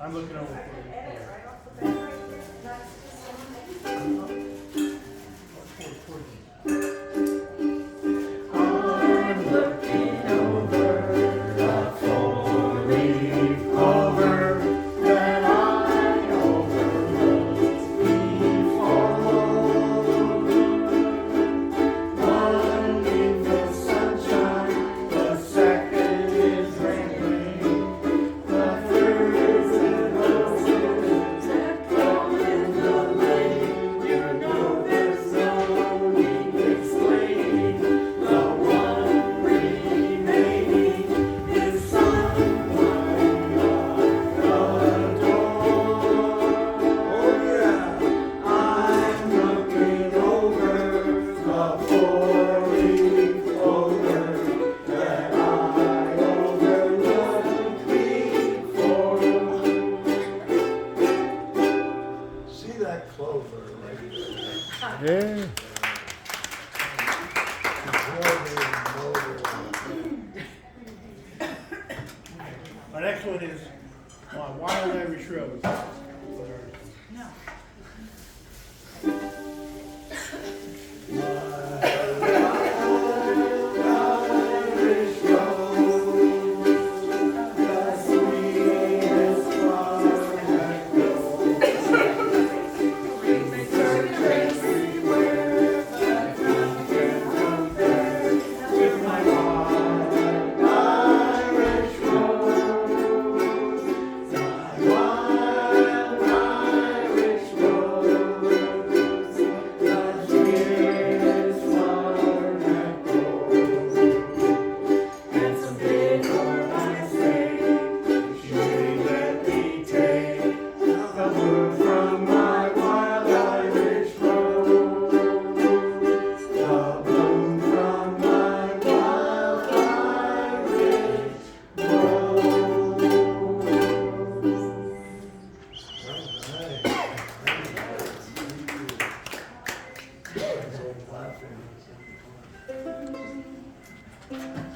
I'm looking over for Yeah. Our next one is Wild Irish Rose. No.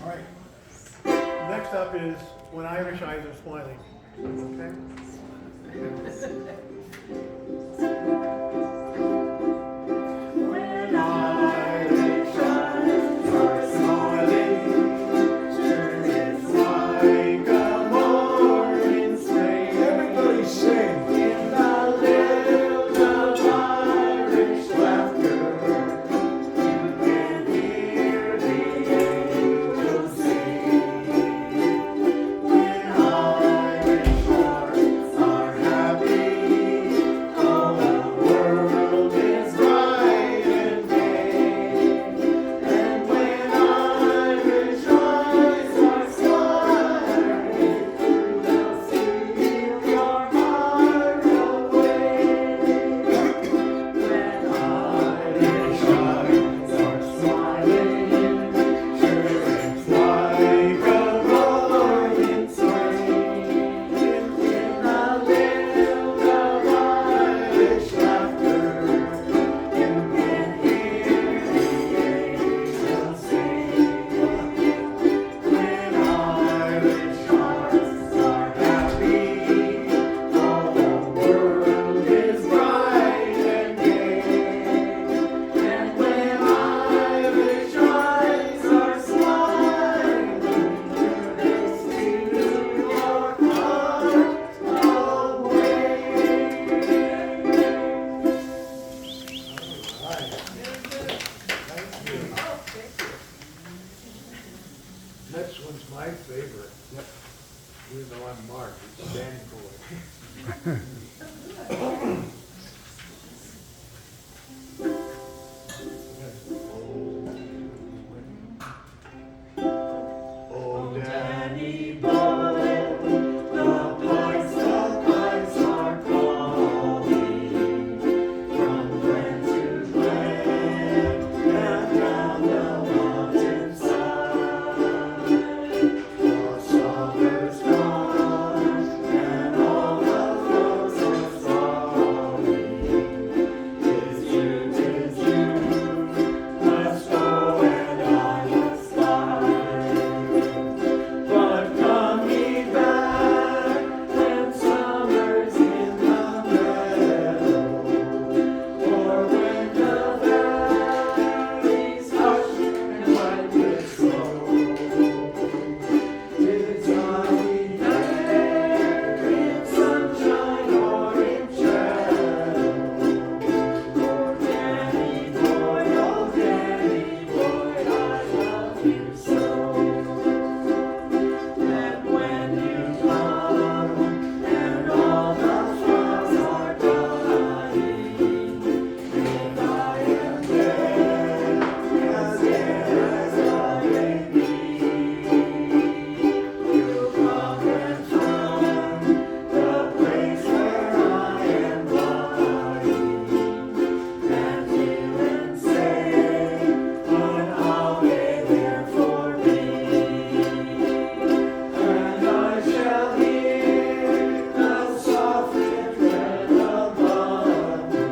All right. Next up is When Irish Eyes Are Smiling. Okay? When Irish eyes are smiling, sure it's like a morning spring. Everybody sing. In the lilt of Irish laughter, you can hear the angels sing. When Irish hearts are happy, all the world is bright and gay. And when Irish eyes are smiling, they'll steal your heart away. When Irish eyes are smiling, sure it's like a morning spring. In the lilt of Irish laughter, you can hear the angels sing. When Irish hearts are happy, all the world is bright and gay. And when Irish eyes are smiling, they steal your heart Next one's my favorite. Even though I'm Mark, it's Danny Boy. Oh, Danny boy, the pipes are calling from glen to glen and down the mountainside. The summer's gone and all the folks are sorry. 'Tis you, must go and I must die. But coming back when summer's in the meadow, or when the valleys hush and white with snow, to Johnny there in sunshine or in shadow. Oh, Danny boy, I love you so. And when you come and all the flowers are dying, and I am there as I may be, you come and find the place where I am lying, and you and say, but I'll be there for me. And I shall hear the soft tread above me,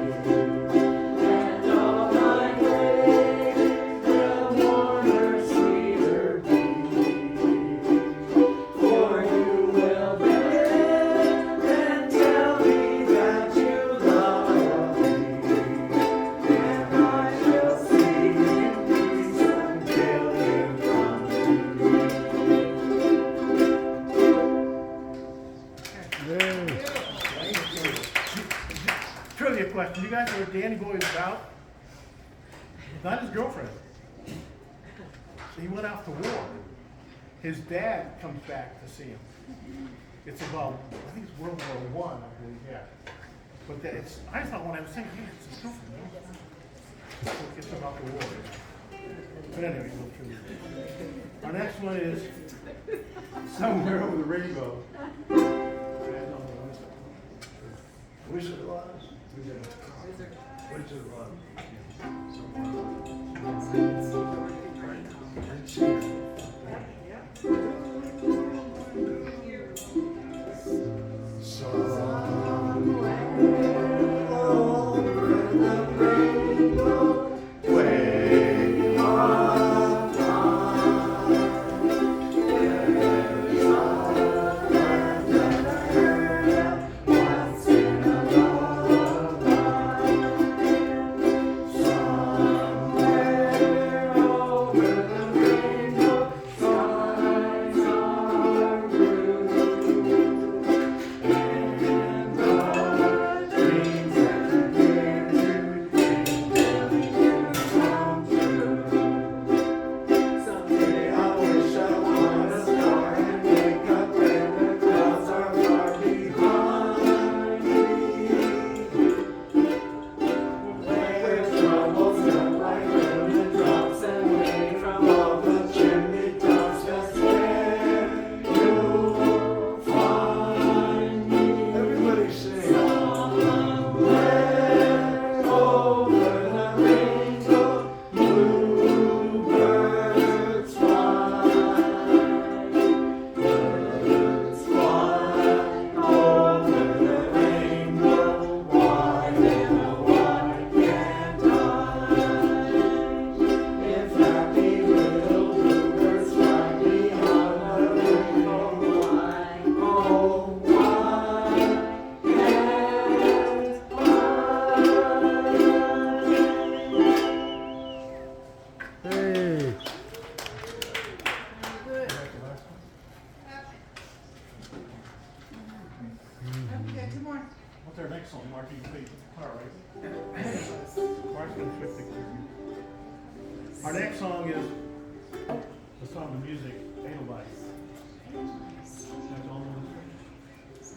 and all my way will warmer, sweeter be. For you will bend and tell me that you love me, and I shall sleep in peace until you come to me. Trivia question. You guys know what Danny Boy is about? Not his girlfriend. He went out to war. His dad comes back to see him. It's about, I think it's World War I, I believe, yeah. But I thought when I was saying, yeah, it's his girlfriend. No? It's about the war. But anyway, no trivia. Our next one is Somewhere Over the Rainbow. Wizard of Oz? Wizard of Oz. Somewhere over the rainbow, way up high, there's a land that I heard of once in a lullaby. Somewhere over the rainbow, skies are blue, and the dreams that you dare to dream really do come true. Someday I wish upon a star and wake up when the clouds are far behind me. Where troubles melt like lemon drops and rain from all the chimney tops, just where you'll find me. Everybody sing. Somewhere over the rainbow, bluebirds fly. Birds fly over the rainbow, wide and wide can't hide. If happy little bluebirds fly beyond the rainbow, why, oh, why can't Hey. Okay, two more. What's our next song? Mark, you can play guitar, right? Mark's gonna shift the gear. Our next song is the song of music, Edelweiss. That's all of us.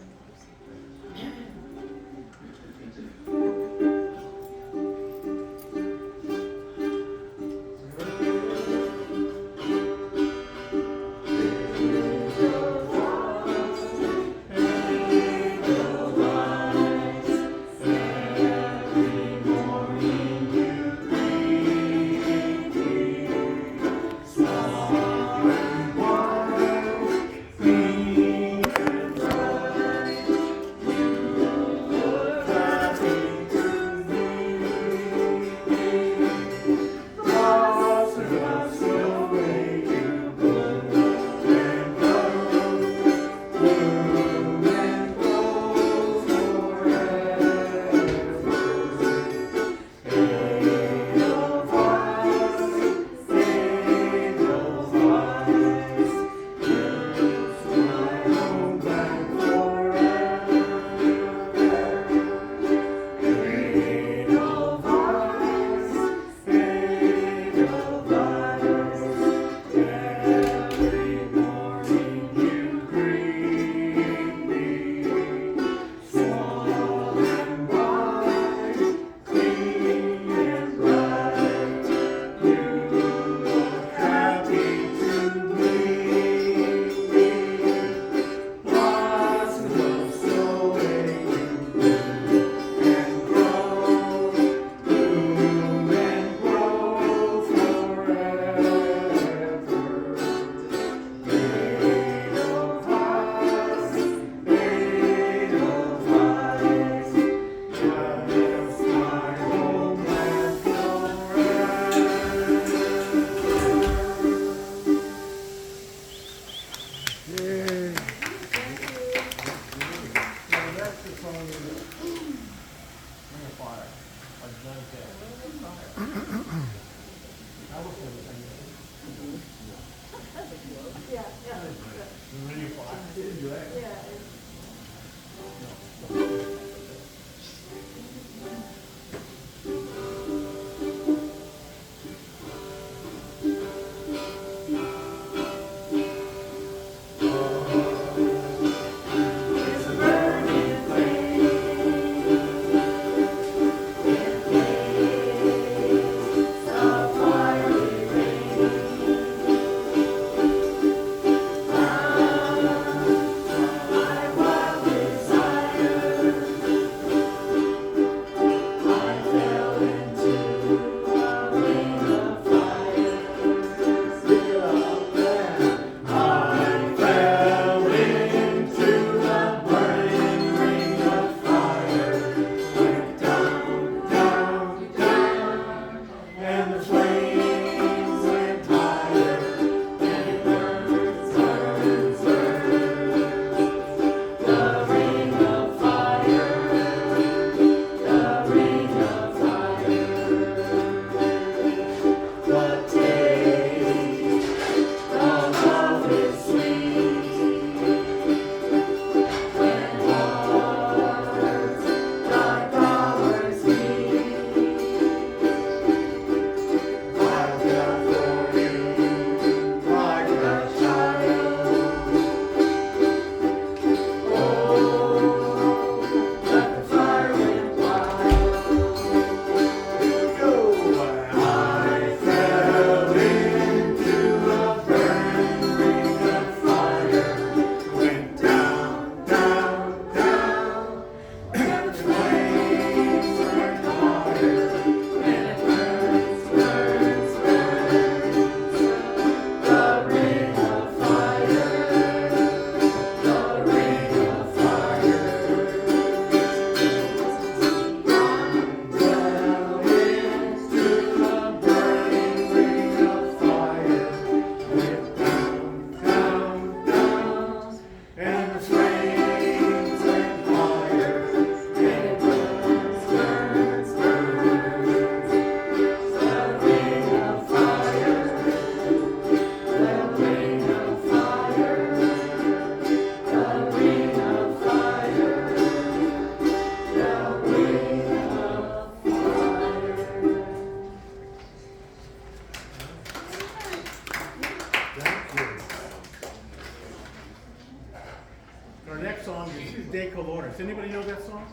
De Colores. Anybody know that song?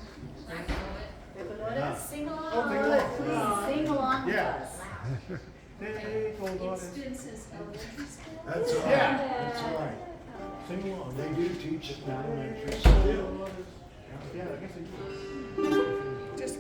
Sing along. Oh, sing along. Please sing along with Yeah. us. De Colores. Spence's elementary school. That's right. Yeah. That's right. Sing along. They do teach it in elementary still. Yeah, I guess they do. Just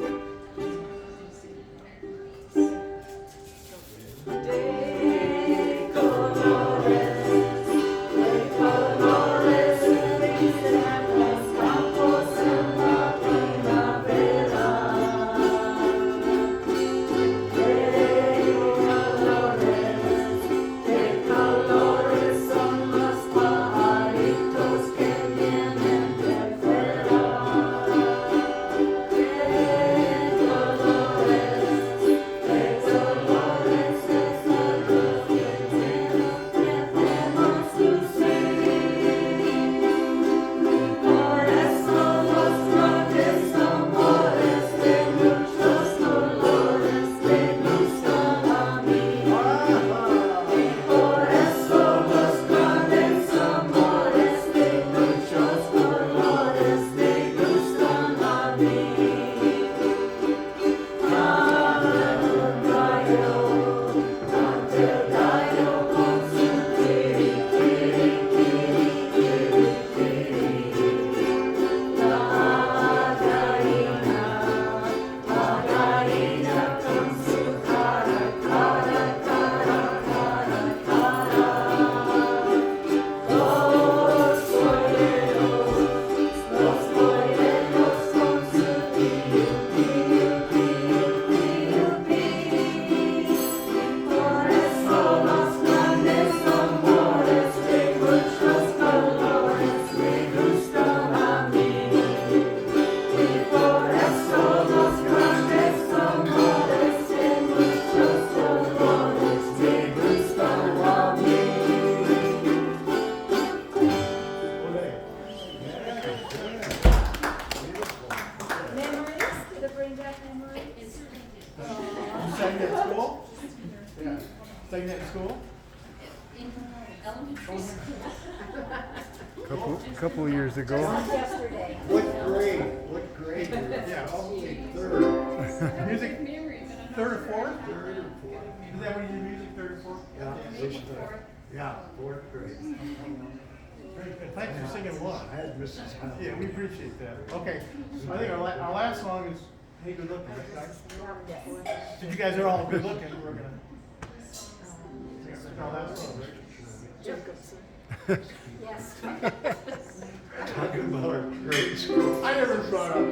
sang that at school? Yeah. Sang that in school? In elementary school. Couple years ago. Yesterday. What grade? What grade? Yeah. Probably third. Music, Mary, but I'm not third or sure. fourth? Third or fourth. Is that when you do music, third or fourth? Yeah, Maybe fourth. fourth. Yeah, fourth grade. Very good. Thanks for singing one. I had Mrs. Hunt. Yeah, we appreciate that. Okay, I think our last song is Hey Good Looking, right, guys? Since you guys are all good looking, we're gonna sing our last song, right? Yes. Talking about our grade school. I never brought up. Yeah.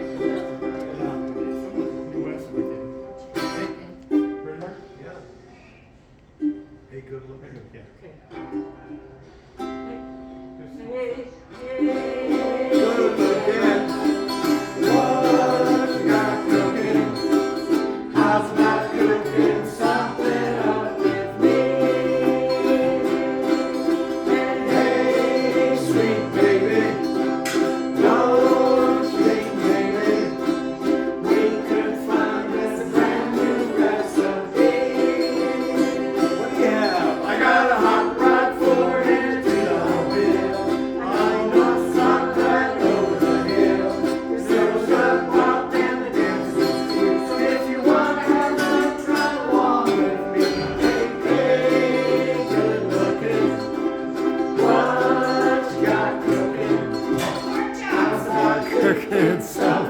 US weekend. Hey, ready, Mark? Yeah. Hey, good looking. Yeah. Good looking. What you got cooking? How's about cooking something up with me? Hey, sweet baby, don't think maybe we could find us a brand new recipe. What do you have? I got a hot rod for you to the bill. I know some right over the hill. There's a pop and the dancing feet. So if you want to have some try along with me. Hey, good looking. What you got cooking? How's about cooking some